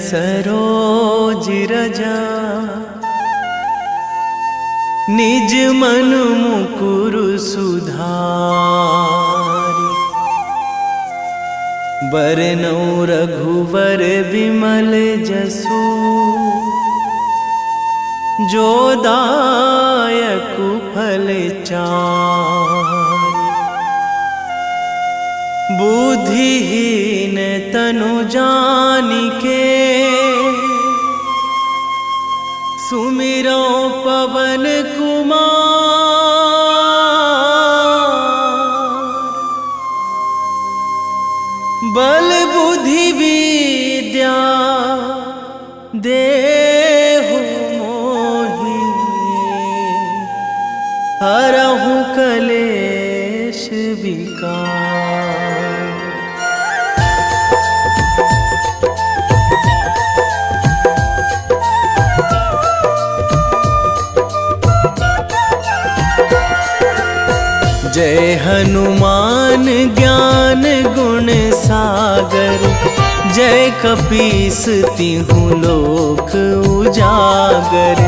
सरोज रजा निज मन मुकुर सुधारि। बरनौ रघुवर विमल जसु जो दायकु फल चारि। बुद्धिहीन तनु जानिके सुमिरो पवन कुमार। बल बुद्धि विद्या देहु मोहि हरहु कलेश विकार। जय हनुमान ज्ञान गुण सागर। जय कपीस तिहु लोक उजागर।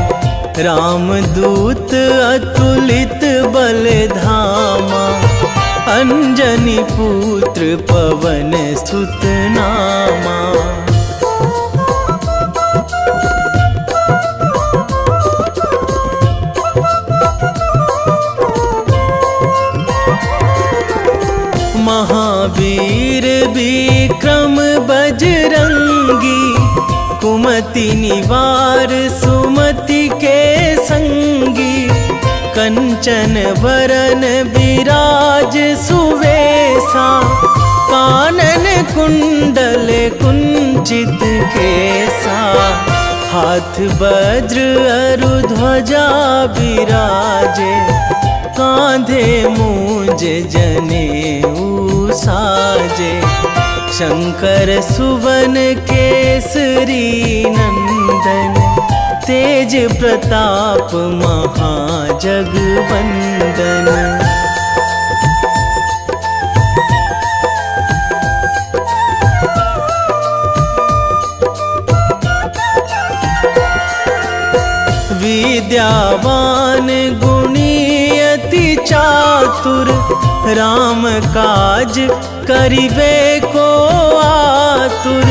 रामदूत अतुलित बल धामा। अंजनी पुत्र पवन सुत नामा। महावीर विक्रम बजरंगी। कुमति निवार सुमति के संगी। कंचन वरन विराज सुवेशा। कानन कुंडल कुंचित केसा। हाथ वज्र अरु ध्वजा विराजे। कांधे मूंज जनेऊ साजे। शंकर सुवन केसरी नंदन। तेज प्रताप महाजगवंदन। विद्यावान गुणी अति चातुर। राम काज करिबे को आतुर।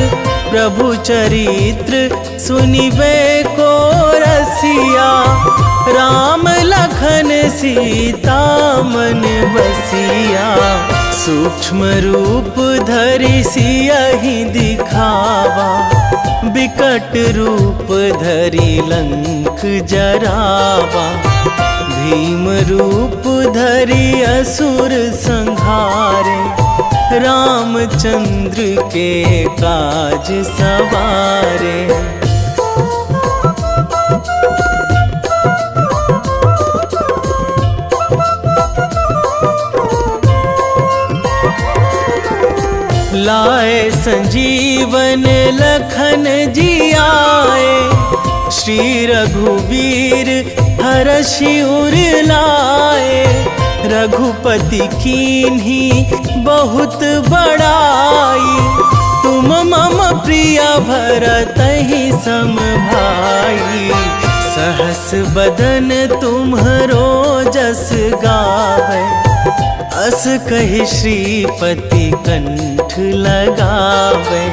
प्रभु चरित्र सुनिबे को रसिया। राम लखन सीता मन बसिया। सूक्ष्म रूप धरि सियहि दिखावा। विकट रूप धरि लंक जरावा। भीम रूप धरि असुर संहारे। रामचंद्र के काज सवारे। लाए संजीवन लखन जियाए। श्री रघुवीर हरषि उर लाए। रघुपति कीन्ही बहुत बड़ाई। तुम मम प्रिय भरतहि सम भाई। सहस बदन तुम्हरो जस गावै। अस कहि श्रीपति कंठ लगावै।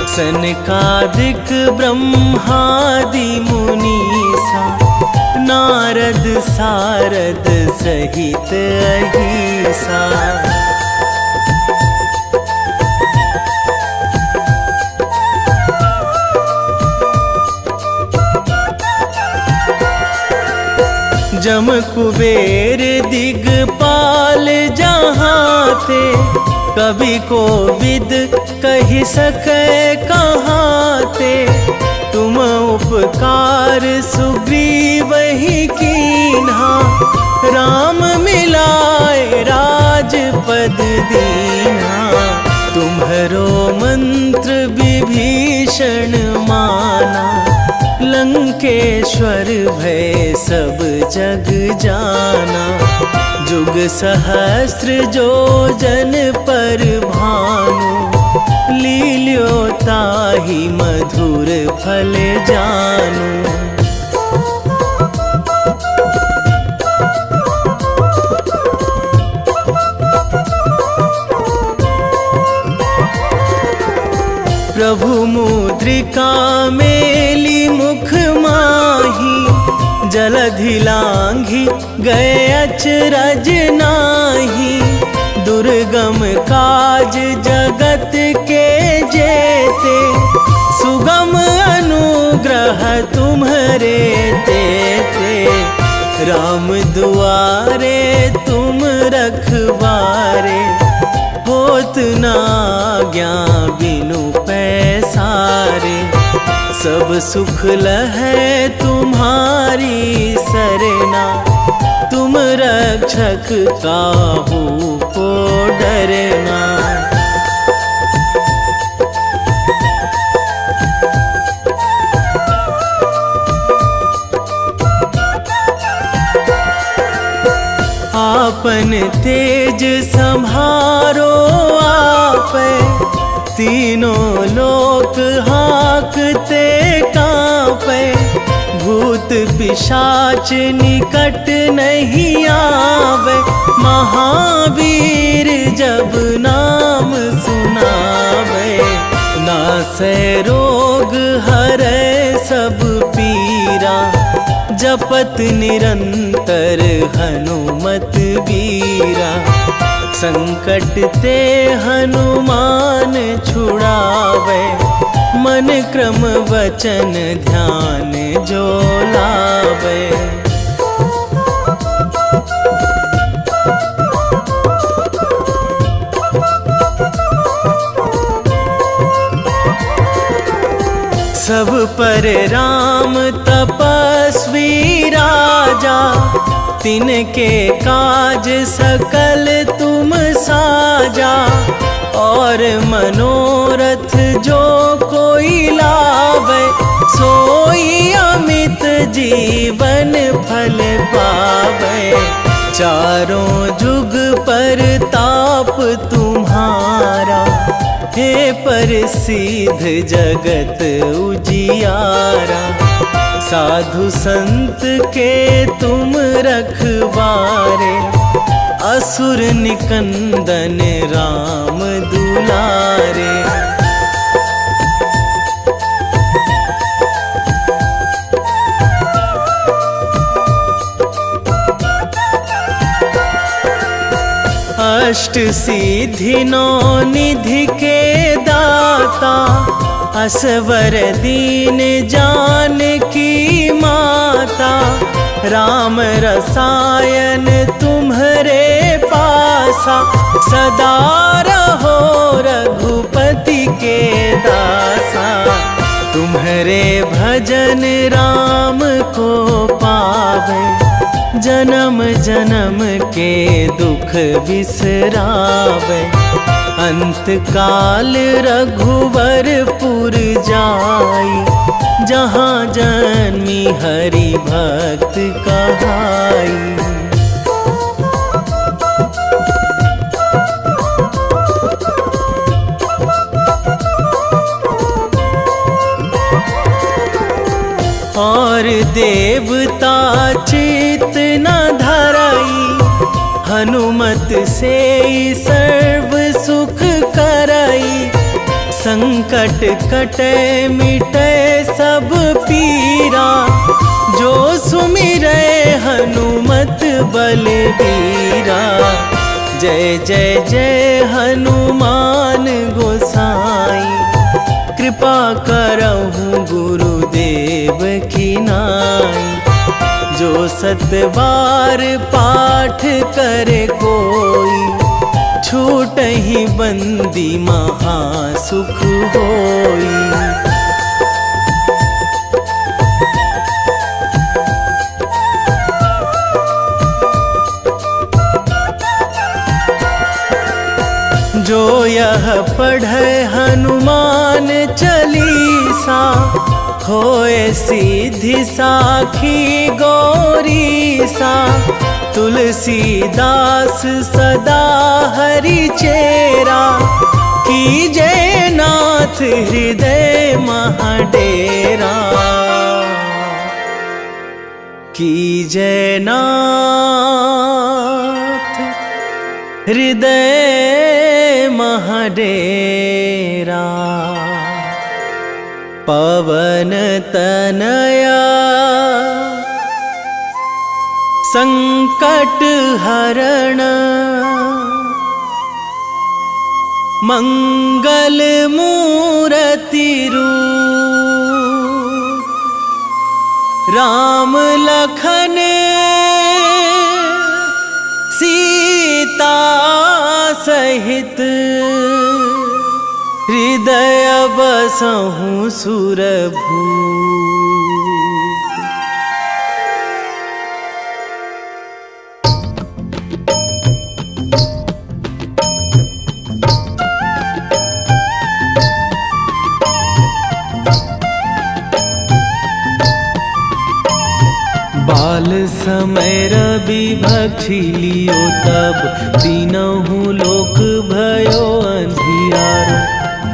सनकादिक ब्रह्मादि मुनीसा। नारद सारद सहित अहिसा। जम कुबेर दिगपाल जहाँ थे। कवि कोविद कहि सकै कहाँ ते। तुम उपकार सुग्रीवहि कीन्हा। राम मिलाए राजपद दीन्हा। तुम्हरो मंत्र विभीषण माना। लंकेश्वर भय सब जग जाना। जुग सहस्र जो जन पर भानु। लील्यो ताहि मधुर फल जानू। प्रभु मुद्रिका मेली मुख माही, जलधि लांघी गए अचरज नाही। दुर्गम काज जगत के जेते, सुगम अनुग्रह तुम्हरे तेते। राम दुआरे तुम रखवारे, होत ना आज्ञा बिनु पैसारे। सब सुख लहै तुम्हारी सरना, तुम रक्षक काहू को डरना। आपन तेज संभारो आपै, तीनों लोक हाकते कांपै। भूत पिशाच निकट नहीं आवे, महावीर जब नाम सुनावे। नासै रोग हरै सब पीरा, जपत निरंतर हनुमत बीरा। संकट ते हनुमान छुड़ावे, मन क्रम वचन ध्यान जो लावे। सब पर राम तपस्वी राजा, तिनके काज सकल तुम साजा। और मनोरथ जो कोई लावे, सोई अमित जीवन फल पावे। चारों जुग पर ताप तुम्हारा, हे प्रसिद्ध जगत उजियारा। साधु संत के तुम रखवारे, असुर निकंदन राम दुलारे। अष्ट सिद्धि नौ निधि के दाता, असवर दीन जानकी माता। राम रसायन तुम्हरे पासा, सदा रहो रघुपति के दासा। तुम्हरे भजन राम को पावे, जन्म जन्म के दुख बिसरावे। अंत काल रघुवरपुर जाई, जहाँ जन्मी हरि भक्त कहाई। और देवता चित न धराई, हनुमत से सर्व सुख कराई। संकट कटे मिटे सब पीरा, जो सुमिरै हनुमत बलबीरा। जय जय जय हनुमान गोसाई, कृपा करहु गुरुदेव की नाई। जो सतबार पाठ करे कोई, छूटहि बंदी महासुख होई। जो यह पढ़े हनुमान चालीसा, होए सीधी साखी गौरीसा। तुलसीदास सदा हरि चेरा, कीजे नाथ हृदय महाडेरा, कीजे नाथ हृदय महाडेरा। पवन तनया संकट हरण, मंगल मूर्ति रूप, राम लखन सीता सहित, हृदय बसहु सुरभूप। बाल समय रवि भक्षी लियो तब, तीनहु लोक भयो अंधियारो।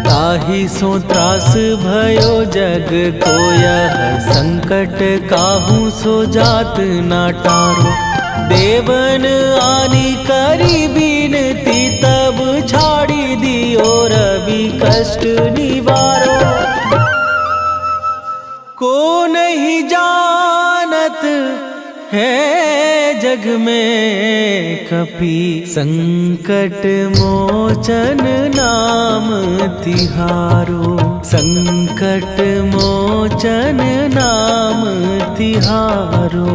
ताहि सो त्रास भयो जग को यह, संकट काहू सो जात ना टारो। देवन आनी करी बिनती तब, छाड़ी दियो रवि कष्ट निवारो। को नहीं जानत है जग में कपि, संकट मोचन नाम तिहारो। संकट मोचन नाम तिहारो।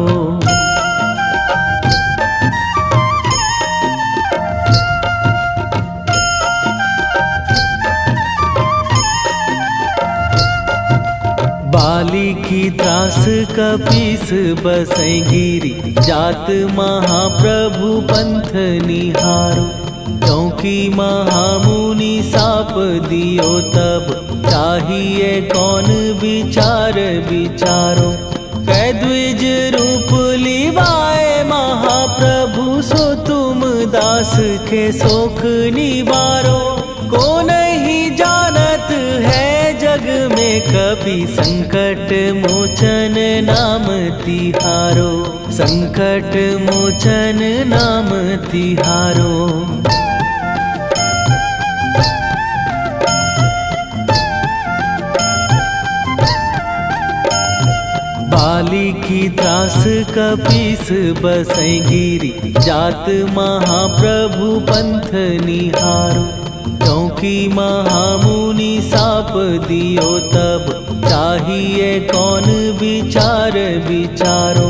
बाली की त्रास कपीस बसै गिरी, जात महाप्रभु पंथ निहारो। क्योंकि महामुनि साप दियो तब, चाहिए कौन विचार विचारो। कै द्विज रूप लिवाए महाप्रभु, सो तुम दास के शोक निवारो। को नहीं जानत है जग में कपि, संकट मोचन नाम तिहारो। संकट मोचन नाम तिहारो। बाली की त्रास कपीस बसै गिरी, जात महाप्रभु पंथ निहारो। क्योंकि महामुनि साप दियो तब, चाहिए कौन विचार विचारो।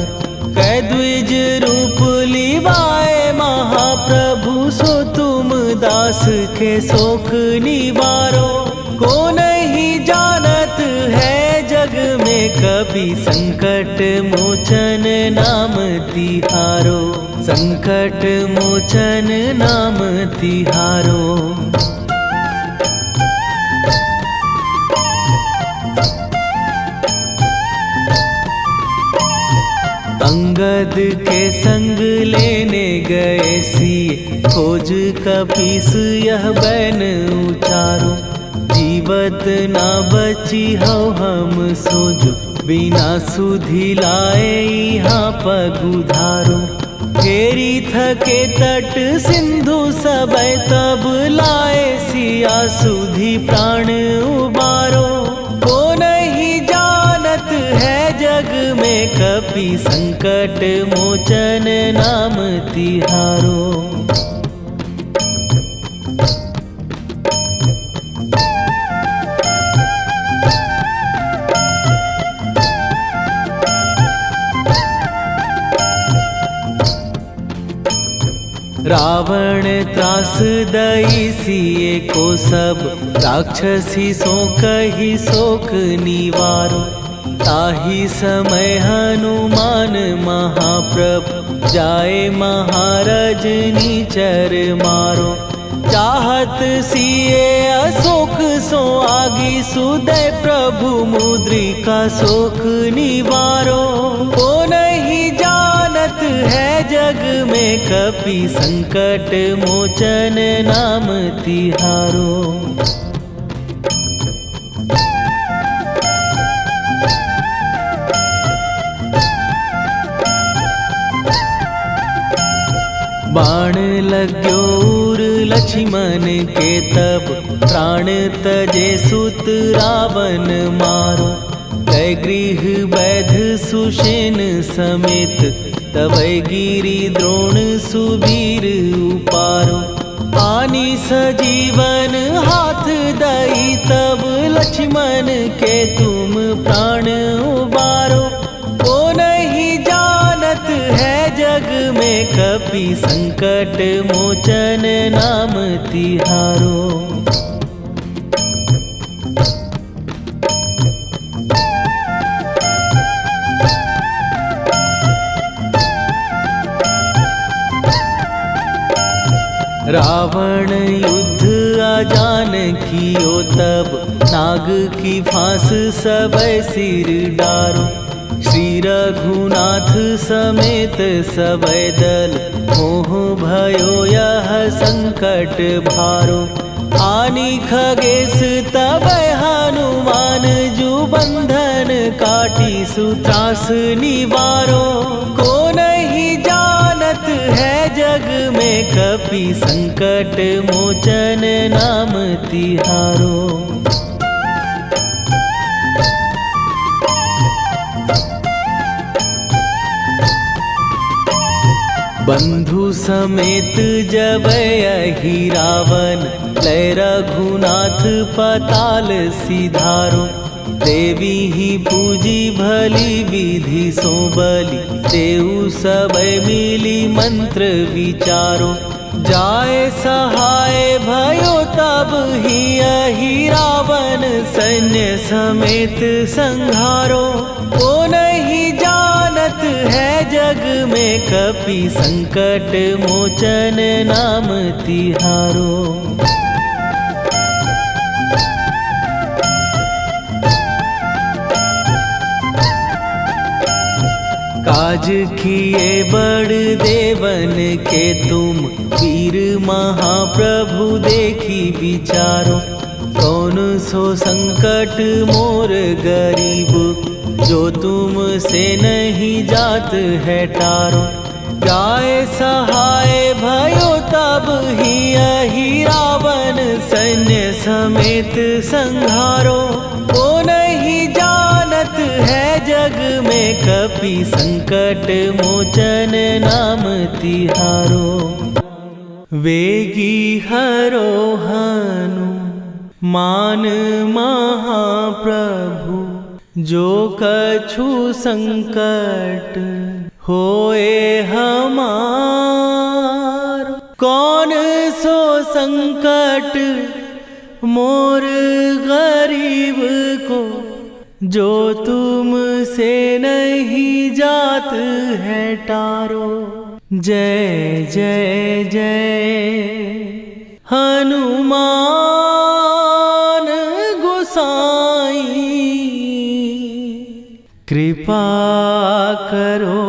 कै द्विज रूप लिवाए महाप्रभु, सो तुम दास के शोक निवारो। को नहीं जानत है जग में कपि, संकट मोचन नाम तिहारो। संकट मोचन नाम तिहारो। अंगद के संग लेने गए सिए, खोज कपीस यह बैन उचारो। जीवत ना बची हो हम सोजो, बिना सुधि लाए यहाँ पगुधारो। फेरी थके तट सिंधु सबय, तब लाए सिया सुधि प्राण उबारो। को नहीं जानत है जग में कपि, संकट मोचन नाम तिहारो। रावण त्रास दई सिए को सब, राक्षसी सो कही शोक निवारो। ताहि समय हनुमान महाप्रभु, जाए महाराज नीचर मारो। चाहत सिए अशोक सो आगी, सुदय प्रभु मुद्रिका शोक निवारो। को नहीं जानत है जग में कपि संकट मोचन नाम तिहारो। बाण लाग्यो उर लक्ष्मण के तब प्राण तजे सुत रावण मारो। कै गृह वैध सुषेण समेत तबै गिरि द्रोण सुबीर उपारो। आनी सजीवन हाथ दई तब लक्ष्मण के तुम प्राण उबारो। ओ नहीं जानत है जग में कपि संकट मोचन नाम तिहारो। रावण युद्ध आजान कियो तब नाग की फांस सबै सिर डारो। श्री रघुनाथ समेत सबै दल मोह भयो यह संकट भारो। आनी खगेश तबै हनुमान जु बंधन काटी सुत्रास निवारो। को नहीं जानत है जग में कपि संकट मोचन नाम तिहारो। बंधु समेत जबै अहि रावण लय रघुनाथ पताल सिधारो। देवी ही पूजी भली विधि सो बलि तेउ सबै मिली मंत्र विचारो। जाय सहाय भयो तब ही अहि रावण सैन्य समेत संहारो। ओ नहीं जानत है जग में कपि संकट मोचन नाम तिहारो। काज किए बड़ देवन के तुम वीर महाप्रभु देखी विचारो। कौन सो संकट मोर गरीब जो तुम से नहीं जात है टारो। जाय सहाय भयो तब ही अहि रावण सैन्य समेत संहारो। ओ नहीं जानत है जग में कपि संकट मोचन नाम तिहारो। वेगी हरो हनु मान महाप्रभु जो कछु संकट होए हमार। कौन सो संकट मोर गरीब को जो तुम से नहीं जात है टारो। जय जय जय हनुमान गोसाई कृपा करो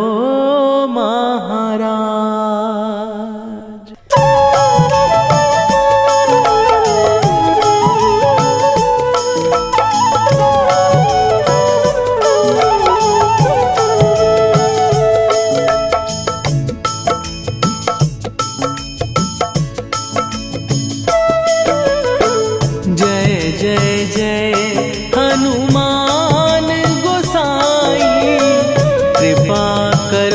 महाराज। कृपा कर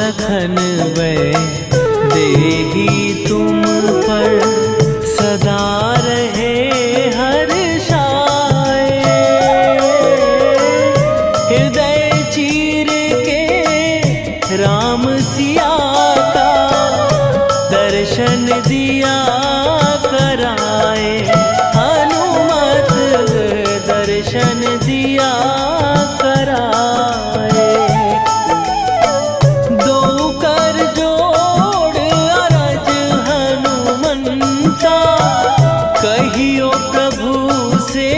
लखन वै देही तुम पर सदा रहे हर्षाए। हृदय चीर के राम सिया का दर्शन दिया कराए। हनुमत दर्शन दिया कराए। दो कर जोड़ अरज हनुमंता कहियो प्रभु से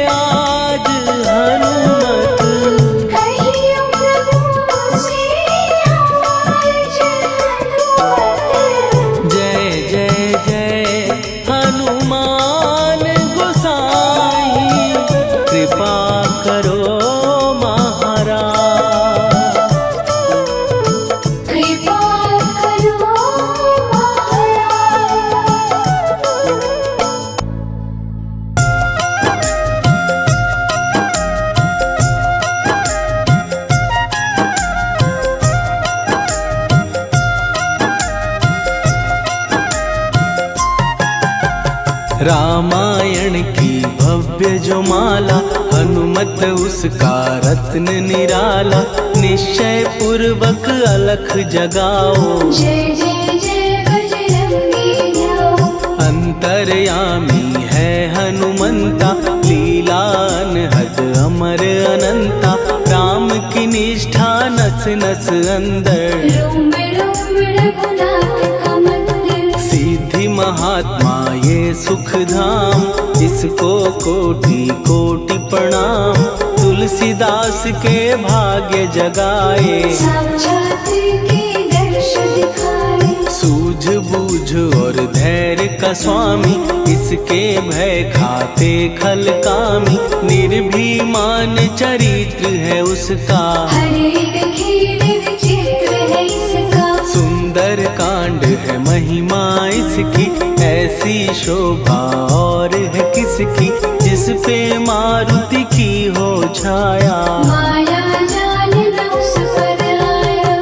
आज हनुमत। कहियो प्रभु से आज हनुमत। जय जय जय हनुमान गोसाई कृपा करो महाराज। कृपा करो महाराज। रामायण की भव्य जो माला हनुमत उसका रत्न निराला। निश्चय पूर्वक अलख जगाओ जय जय जय बजरंगी जाओ। अंतर्यामी है हनुमंता लीला अनहद अमर अनंता। राम की निष्ठा नस नस अंदर रोम रोम रघुनाथ का मंदिर। सिद्धि महात्मा ये सुख धाम इसको कोटि कोटि प्रणाम। तुलसीदास के भाग्य जगाए साक्षात के दर्श दिखाए। सूझ बूझ और धैर्य का स्वामी इसके भय खाते खल कामी। निर्भीमान चरित्र है उसका हर एक खेल विचित्र है इसका। सुंदर कांड है महिमा इसकी। ऐसी शोभा और है किसकी जिस पे मारुति की हो छाया। माया जाल न उस पर आया।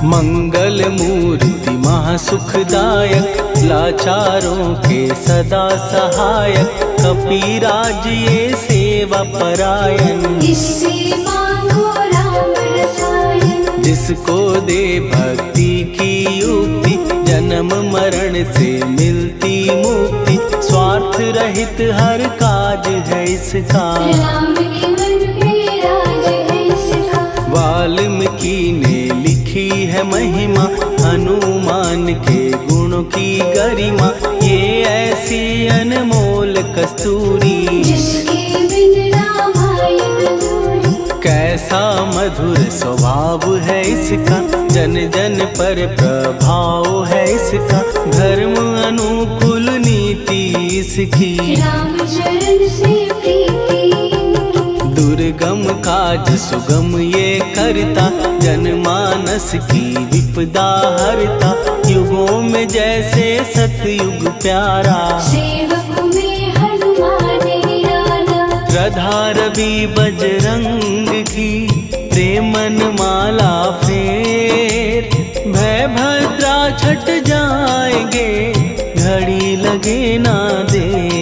मंगल मूर्ति महासुखदायक लाचारों के सदा सहायक। कपीराज ये सेवा परायण इससे मांगो राम रसायन। जिसको दे भक्ति की युक्ति जन्म मरण से मिलती मुक्ति। स्वार्थ रहित हर काज है इसका। राम के मन पे राज है इसका। वाल्मीकि ने लिखी है महिमा हनुमान के गुणों की गरिमा। ये ऐसी अनमोल कस्तूरी जिसके बिन रामायण अधूरी। कैसा मधुर स्वभाव है इसका। जन जन पर प्रभाव है इसका। धर्म अनुकूल नीति इसकी। राम चरण से प्रीति। दुर्गम काज सुगम ये करता। जनमानस की विपदा हरता। युगों में जैसे सतयुग प्यारा। सेवक में हनुमान निराला। श्रद्धा रवि बजरंग की प्रेमन माला फेर। भय भद्रा छट जाएंगे घड़ी लगे ना देर।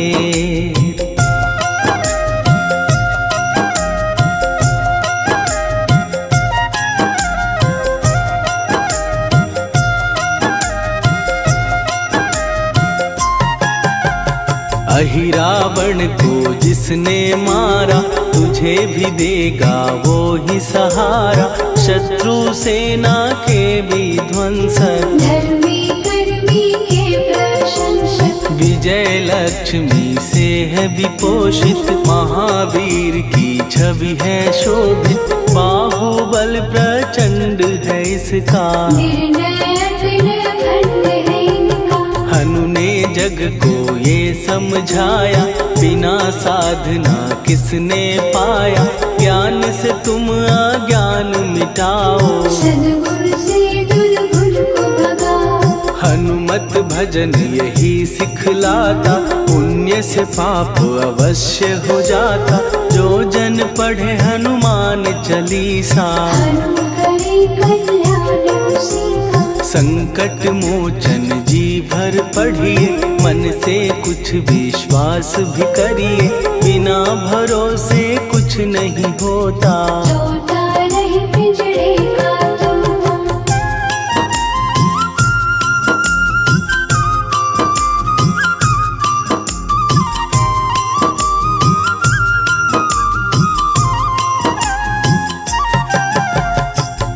अहिरावण को जिसने मारा तुझे भी देगा वो ही सहारा। शत्रु सेना के विध्वंसक धर्मी कर्मी के प्रशंसक। विजय लक्ष्मी से है विपोषित। महावीर की छवि है शोभित। बाहुबल प्रचंड है इसका। निर्णय अखंड है इनका। हनु ने जग को ये समझाया। बिना साधना किसने पाया। ज्ञान से तुम अज्ञान मिटाओ। सद्गुण से दुर्गुण को भगाओ। हनुमत भजन यही सिखलाता, पुण्य से पाप अवश्य हो जाता। जो जन पढ़े हनुमान चालीसा, हनुम करे कल्याण उसी का। संकट मोचन जी भर पढ़िए, मन से कुछ विश्वास भी करिए। बिना भरोसे कुछ नहीं होता, तोता रहे पिंजरे का तोता।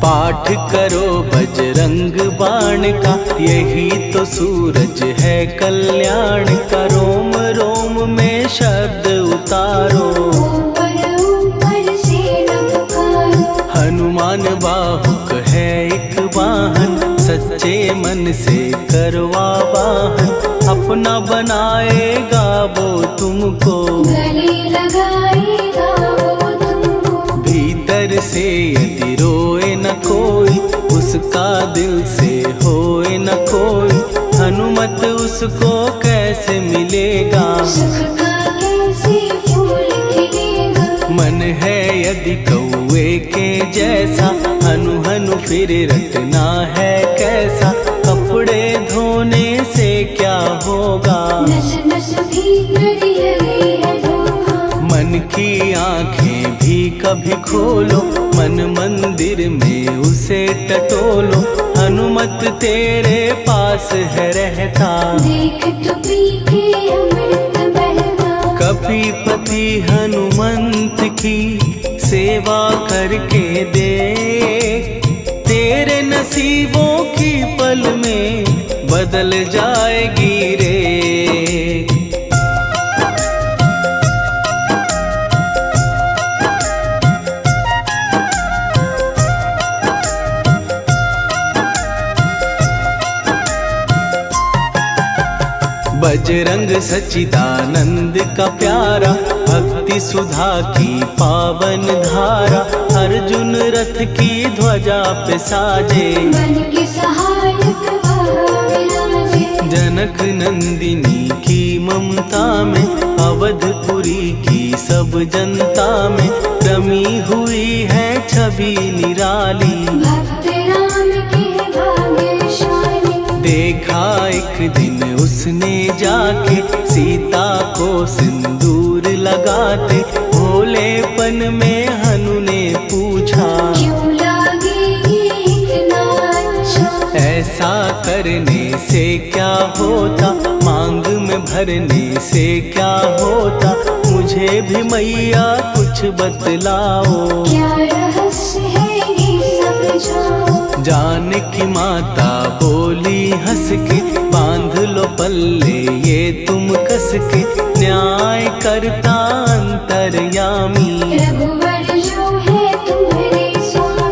पाठ करो बजरंग बाण का, यही तो सूरज है कल्याण का। रोम रोम में शब्द उतारो, ऊपर ऊपर से न पुकारो। हनुमान बाहुक है एक वाहन, सच्चे मन से करवा वाहन। अपना बनाएगा वो तुमको, गले लगाएगा वो तुमको। भीतर से यदि रोए न कोई, उसका दिल से होए न कोई। हनुमत उसको कैसे मिलेगा, सुख का कैसे फूल खिलेगा। मन है यदि कौए के जैसा, हनु हनु फिर रटना है कैसा। कपड़े धोने से क्या होगा, नस नस भीतर लगी है धोखा। मन की आंखें भी कभी खोलो, मन मंदिर में उसे टटोलो। हनुमत तेरे पास है रहता, देख तो पी के अमृत बहता। कपीपति हनुमंत की सेवा करके दे, तेरे नसीबों की पल में बदल जाएगी रे। बजरंग सच्चिदानंद का प्यारा, भक्ति सुधा की पावन धारा। अर्जुन रथ की ध्वजा पे साजे, मन के सहायक वह विराजे। जनक नंदिनी की ममता में, अवधपुरी की सब जनता में रमी हुई है छवि निराली। भक्त राम के भाग्यशाली, देखा एक दिन उसने जाके सीता को सिंदूर लगाते। भोलेपन में हनु ने पूछा, क्यों लागे ये इतना अच्छा। ऐसा करने से क्या होता, मांग में भरने से क्या होता। मुझे भी मैया कुछ बतलाओ, क्या रहस्य है ये समझाओ। जानकी माता बोली हंस के, बांध लो पल्ले ये तुम कस के। न्याय करता अंतर्यामी, रघुवर जो है तुम्हारे स्वामी।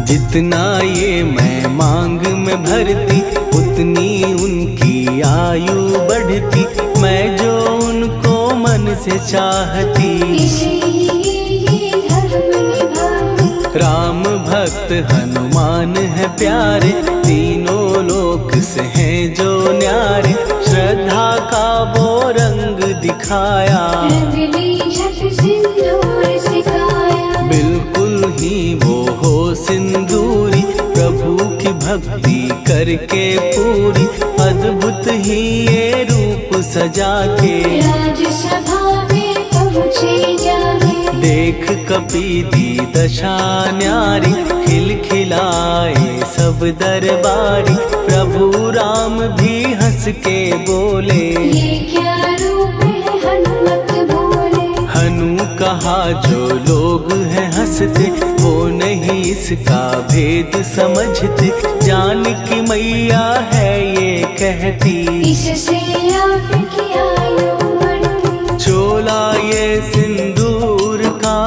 जितना ये मैं मांग में भरती, उतनी उनकी आयु बढ़ती। मैं जो उनको मन से चाहती, इसलिए ये धर्म निभाती। राम भक्त हनुमान है प्यारे, तीनों लोक से हैं जो न्यारे। श्रद्धा का वो रंग दिखाया, रंगली झट सिंदूर सिखाया। बिल्कुल ही वो हो सिंदूरी, प्रभु की भक्ति करके पूरी। अद्भुत ही ये रूप सजा के, राजसभा में पहुँचे जाके। देख कपीदी दशा न्यारी, खिलखिलाए सब दरबारी। प्रभु राम भी हंस के बोले, ये क्या रूप है हनुमत बोले। हनु कहा जो लोग हैं हंसते, वो नहीं इसका भेद समझते। जानकी मैया है ये कहती, इससे आपकी आयु बढ़ती। चोला ये सिंदूर का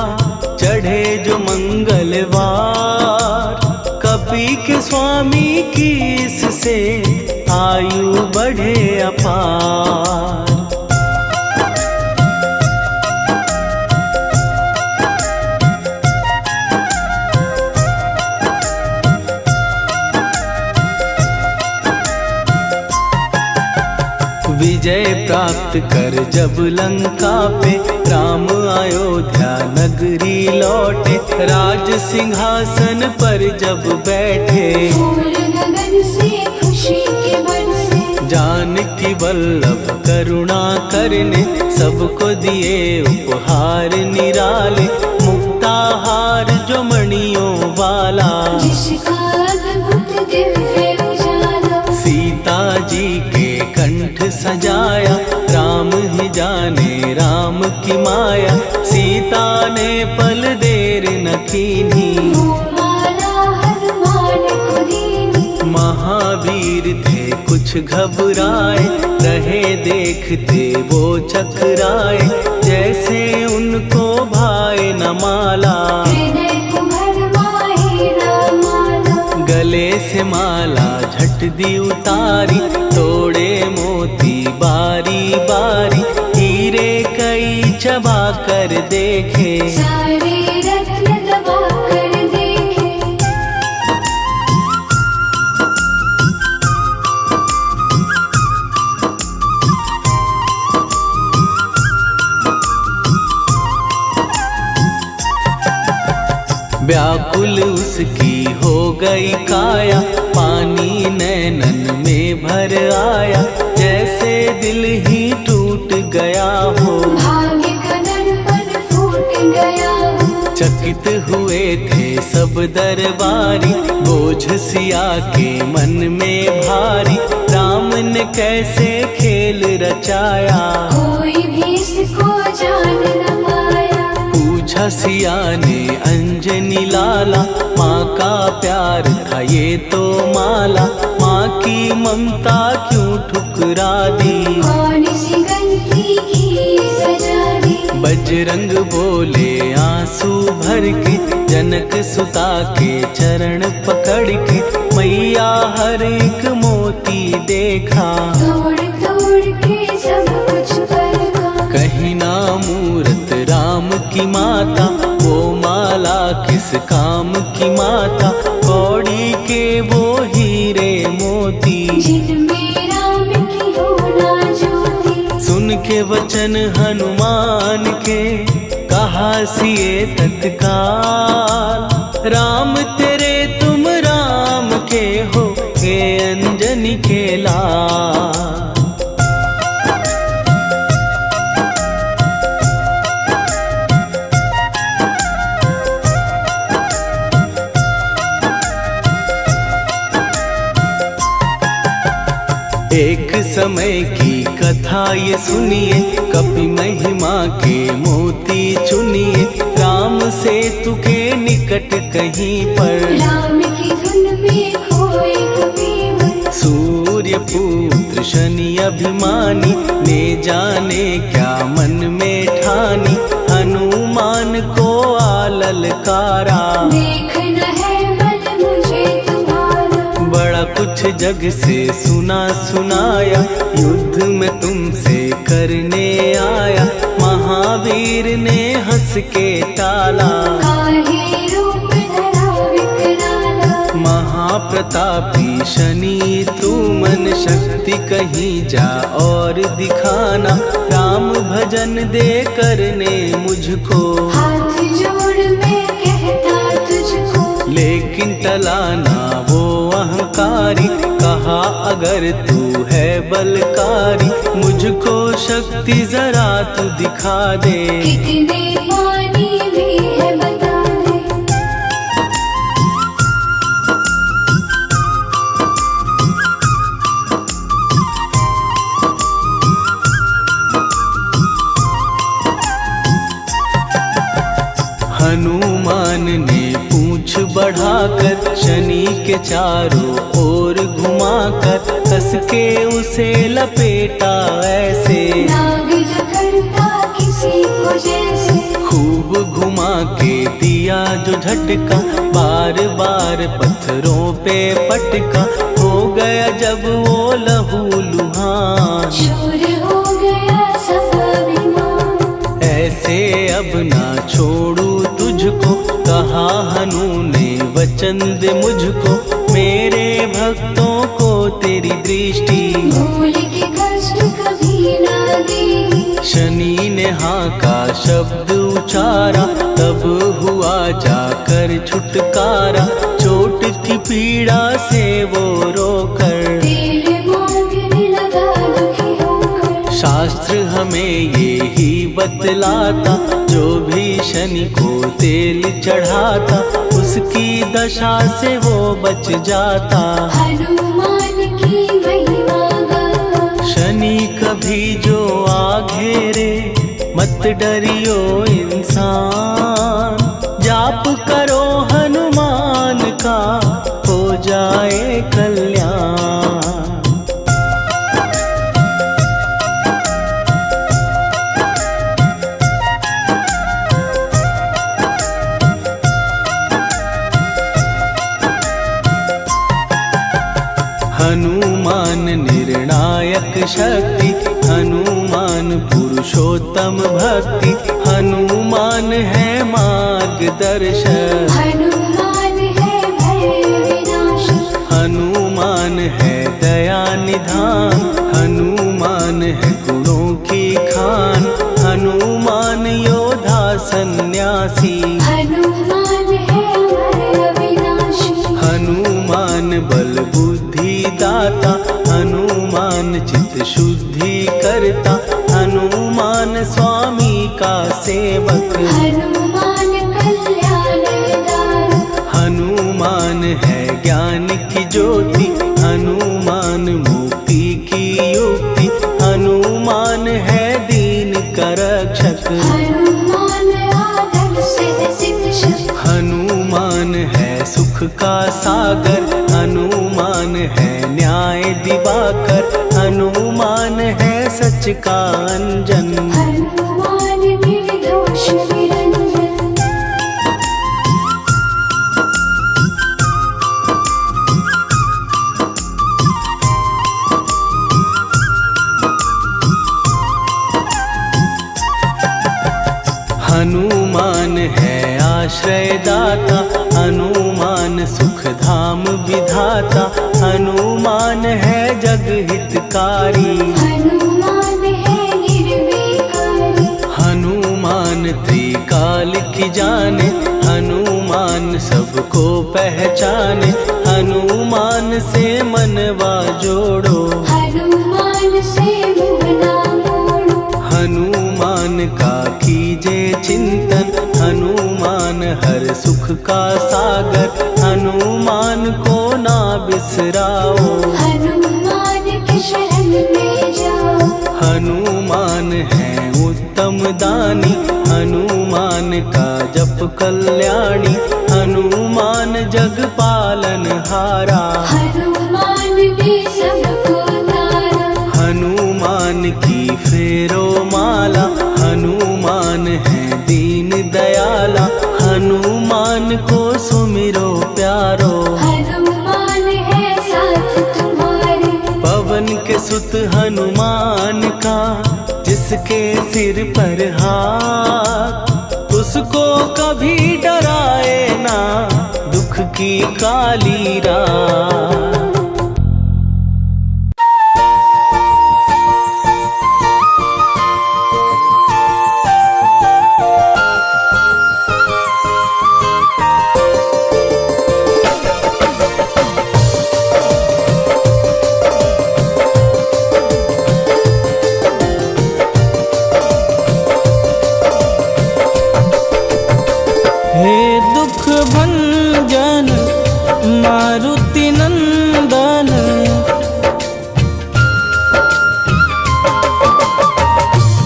चढ़े जो मंगलवार। कपी के स्वामी की इससे आयु बढ़े अपार। विजय प्राप्त कर जब लंका पे राम अयोध्या नगरी लौटे, राज सिंहासन पर जब बैठे, फूल गगन से खुशी के बरसे, जानकी वल्लभ करुणा करने सबको दिए उपहार निराले, मुक्ताहार जो मणियों वाला, जिसका अद्भुत दिव्य उजाला, सीता जी के कंठ सजाया, राम ही जाने राम की माया, सीता ने पल देर न कीन्ही, वो माला हनुमान को दीनी। महावीर थे कुछ घबराए, रहे देखते वो चकराए, जैसे उनको भाए न माला, हृदय को भरमाए न माला, गले से माला झट दी उतारी, तोड़े मोती बारी बारी, हीरे कई चबा कर देखे, सारे रत्न दबा कर देखे। व्याकुल उसकी हो गई काया, पानी नैनन में भर आया, जैसे दिल ही टूट गया हो, भाग्य का दर्पण फूट गया हो, चकित हुए थे सब दरबारी, बोझ सिया के मन में भारी, राम ने कैसे खेल रचाया, कोई भी इसको जान न पाया। पूछा सिया ने अंजनी लाला, माँ का प्यार था ये तो माला, माँ की ममता क्यों ठुकरा दी, कौन सी गलती की सजा दी। बजरंग बोले आंसू भर के, जनक सुता के चरण पकड़ के, मैया हर एक मोती देखा, तोड़ तोड़ के सब कुछ परखा। कहीं ना मूरत राम की माता, वो माला किस काम की माता, कौड़ी के वो हीरे मोती, जिनमें राम की हो ना ज्योति। सुन के वचन हनुमान के, कहा सिए तत्काल, राम तेरे तुम राम के हो, के अंजनी के लाल। एक समय की कथा ये सुनिए, कपि महिमा के मोती चुनिए, राम सेतु के निकट कहीं पर, राम की धुन में खोए कबीर। सूर्य पुत्र शनि अभिमानी, ने जाने क्या मन में ठानी, हनुमान को आललकारा, देखना है बल मुझे तुम्हारा। बड़ा कुछ जग से सुना सुनाया, युद्ध में तुमसे करने आया, महावीर ने हंस के टाला, काहे रूप धरा विकराला। महाप्रतापी शनि तू मन शक्ति कहीं जा और दिखाना, राम भजन दे करने मुझको, हाथ जोड़ मैं कहता तुझको। लेकिन टलाना वो अहंकारी, कहा अगर तू है बलकारी, मुझको शक्ति जरा तू दिखा दे, कितने पानी भी है बता दे। हनुमान ने पूंछ बढ़ाकर, शनि के चारों ओर घुमाकर, कस के उसे लपेटा ऐसे, नाग जो करता किसी को जैसे। खूब घुमा के दिया जो झटका, बार बार पत्थरों पे पटका, हो गया जब वो लहू लुहान, चूर हो गया सब अभिमान। ऐसे अब ना छोड़ू तुझको, कहा हनु ने वचन दे मुझको। मेरे भक्तों को तेरी दृष्टि, भूल के कष्ट कभी ना देगी। शनि ने हाँ का शब्द उचारा, तब हुआ जाकर छुटकारा। चोट की पीड़ा से वो रोकर, तेल मांगने लगा दुखी होकर। शास्त्र हमें ये ही बतलाता, जो भी शनि को तेल चढ़ाता, उसकी दशा से वो बच जाता। हनुमान की महिमा गाता। शनि कभी जो आ घेरे, मत डरियो इंसान। जाप करो हनुमान का, हो जाए कल्याण। हनुमान निर्णायक शक्ति, हनुमान पुरुषोत्तम भक्ति। हनुमान है मार्गदर्शक, हनुमान है भय विनाशक। हनुमान है दया निधान। हनुमान है गुणों की खान, हनुमान योद्धा सन्यासी। हनुमान है भय विनाशी। हनुमान बल बुद्धि दाता, हनुमान चित्त शुद्धि करता। हनुमान स्वामी का सेवक, हनुमान कल्याणदायक। हनुमान है ज्ञान की ज्योति। हनुमान मुक्ति की युक्ति, हनुमान है दीन का रक्षक। हनुमान आदर से शिक्षक। हनुमान है सुख का सागर, हनुमान है न्याय दिवाकर। हनुमान है सच का अंजन, हनुमान निर्दोष निरंजन। हनुमान है आश्रय दाता, हनुमान सुख धाम विधाता। हनुमान है जग हितकारी, हनुमान है निर्विकारी। हनुमान त्रिकाल की जाने। हनुमान सबको पहचाने, हनुमान से मनवा जोड़ो। हनुमान से मुँह ना मोड़ो। हनुमान का कीजे चिंतन, हनुमान हर सुख का सागर। हनुमान को ना बिसराओ, हनुमान के शरण में जाओ। हनुमान है उत्तम दानी, हनुमान का जप कल्याणी। हनुमान जग पालन हारा, हनुमान ने सबको तारा। हनुमान की फेरो माला। हनुमान है दीन दयाला, हनुमान को सुमिरो प्यारो। हनुमान है साथ तुम्हारे। पवन के सुत हनुमान का, जिसके सिर पर हाथ, उसको कभी डराए ना दुख की काली रात। हे दुख भंजन मारुति नंदन,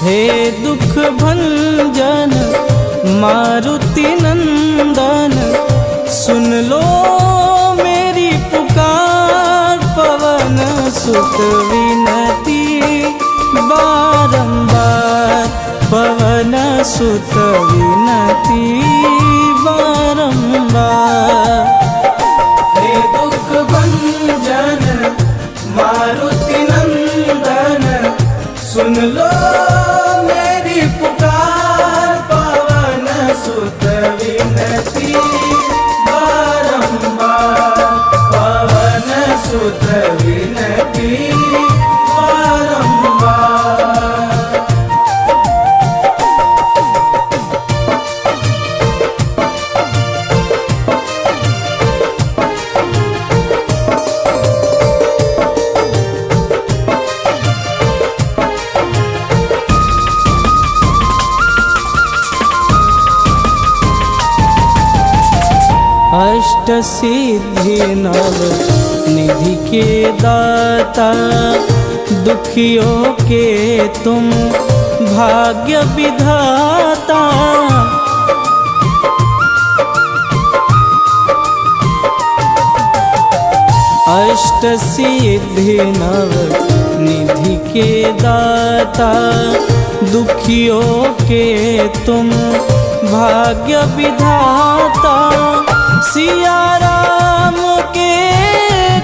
हे दुख भंजन मारुति नंदन। सुन लो मेरी पुकार, पवन सुत विनती बारंबार। पवन सुत विनती बारंबार। हे दुख भंजन सुत विनती बारंबार, पवन सुत विनती बारंबार। अष्ट सिद्धि नव निधि के दाता, दुखियों के तुम भाग्य विधाता। अष्ट सिद्धि नव निधि के दाता, दुखियों के तुम भाग्य विधाता। सिया राम के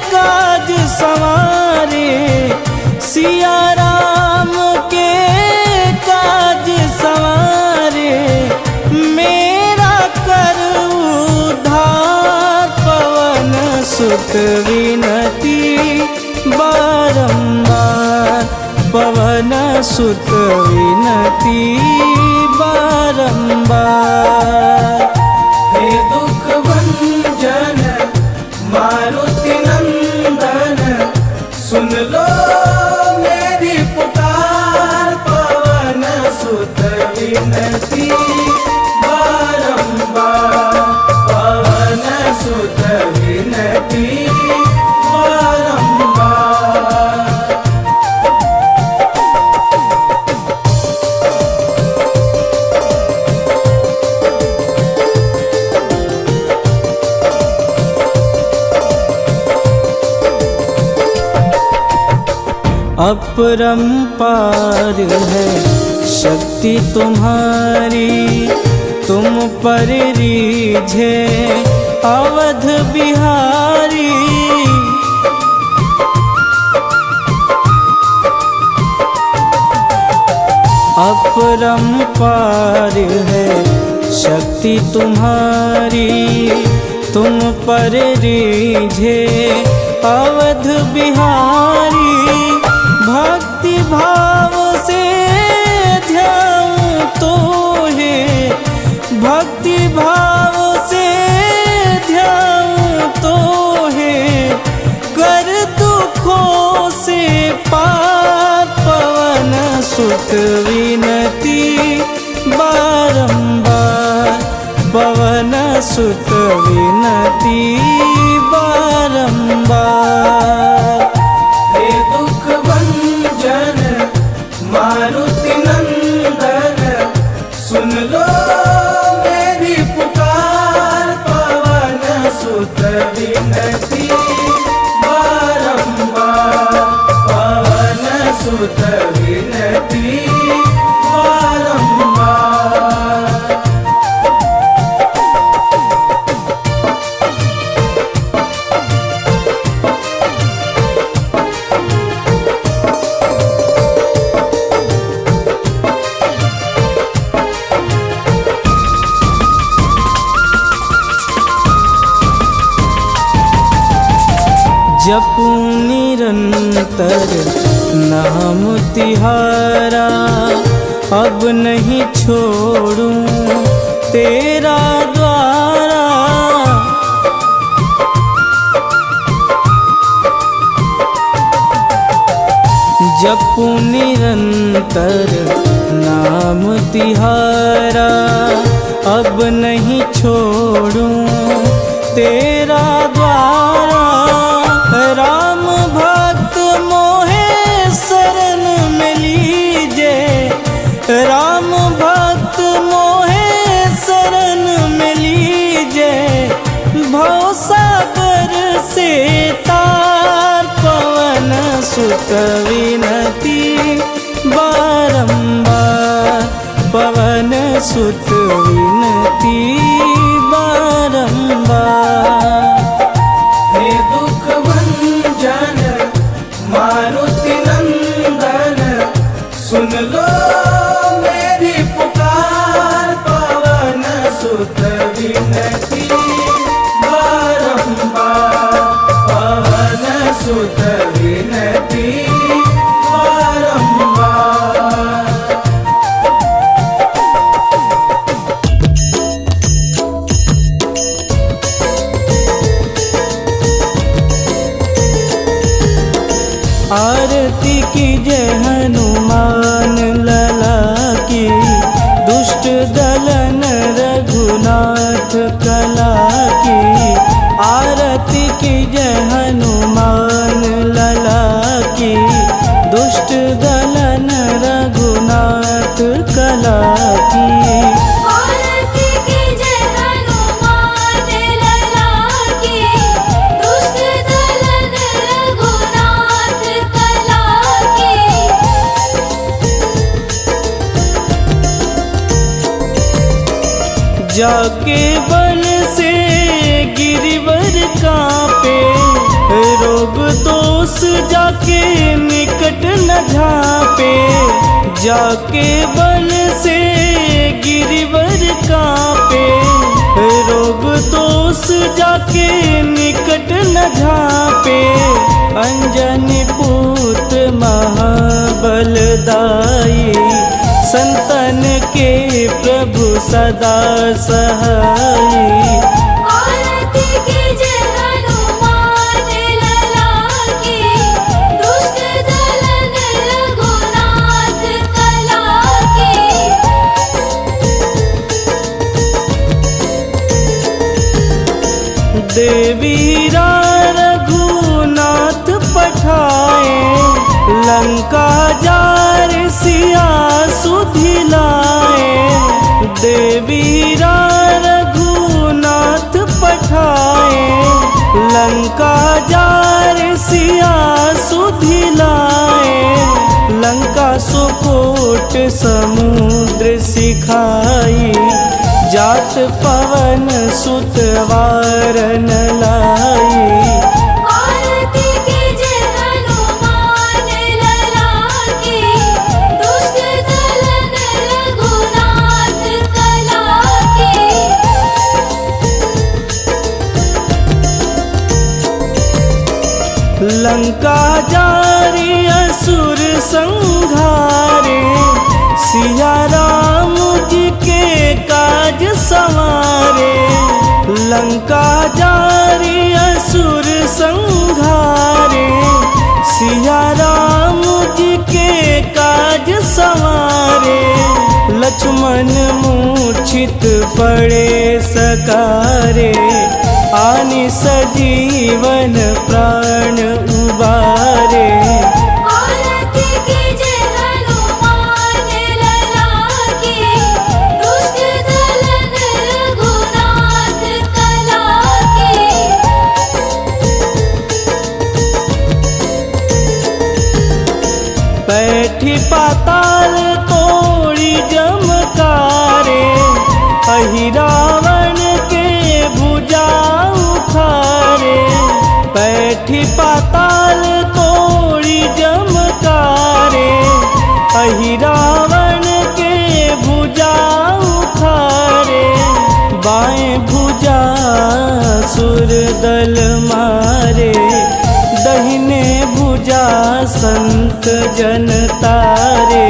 काज संवारे, सिया राम के काज संवारे, मेरा कर उद्धार। पवन सुत विनती बारंबार, पवन सुत विनती बारंबार। हे दुख भंजन मारुति नंदन, सुन लो मेरी पुकार। पवन सुत विनती बारंबार, पवन सुत विनती बारंबार। अपरंपार है शक्ति तुम्हारी, तुम पर रीझे अवध बिहारी। अपरंपार है शक्ति तुम्हारी, तुम पर रीझे अवध बिहारी। भक्ति भाव से ध्याऊं तो है, भक्ति भाव से ध्याऊं तो है, कर दुखों से पार। पवन सुत विनती बारंबार, पवन सुत विनती बारंबार। हे दुख भंजन मारुति नंदन, सुन लो मेरी पुकार। पवन सुत विनती बारंबार, पवन सुत विनती बारंबार। जपूं निरंतर नाम तिहारा, अब नहीं छोड़ूं तेरा द्वारा। जपूं निरंतर नाम तिहारा, अब नहीं छोड़ूं तेरा द्वारा। राम भक्त मोहे शरण में लीजे, राम भक्त मोहे शरण में लीजे। भवसागर से तार, पवन सुत विनती बारंबार, पवन सुत विनती बारंबार। हे दुख भंजन मारुति नंदन, सुन लो मेरी पुकार। पवन दलन रघुनाथ कला की, आरती की जय हनुमान लला की। दुष्ट दलन रघुनाथ कला की, आरती की जय हनुमान लला की। दुष्ट दलन रघुनाथ कला की। जाके बल से गिरिवर कांपे, रोग दोष जाके निकट न झांपे। जाके बल से गिरिवर कांपे, रोग दोष जाके निकट न झांपे। अंजनी पूत महाबलदाई, संतन के प्रभु सदा सहाई। आरती की जय हनुमान लला की। दुष्ट दलन रघुनाथ कला की। देवीरा रघुनाथ पठाए, लंका जार सिया सुधिलाए। देवीरा रघुनाथ पठाए, लंका जार सिया सुधिलाए। लंका सुकोट समुद्र सिखाई, जात पवन सुत वारन लाई। आरती की जय हनुमान लला की। दुष्ट दलन रघुनाथ कला की। लंका जारी असुर संहारे, सिया राम जी के काज संवारे। लंका जारी असुर संहारे, सिया राम जी के काज संवारे। लक्ष्मण मूर्छित पड़े सकारे, आनि सजीवन प्राण उबारे। आरती की जय हनुमान लला की। दुष्ट दलन रघुनाथ कला की। बैठी पाताल तोड़ी जमकारे, अहि रावण के भुजा उखारे। बैठी पाताल तोड़ी जमकारे, अहि रावण के भुजा उखारे। बाएं भुजा सुर दल मारे, दहिने भुजा संत जन तारे।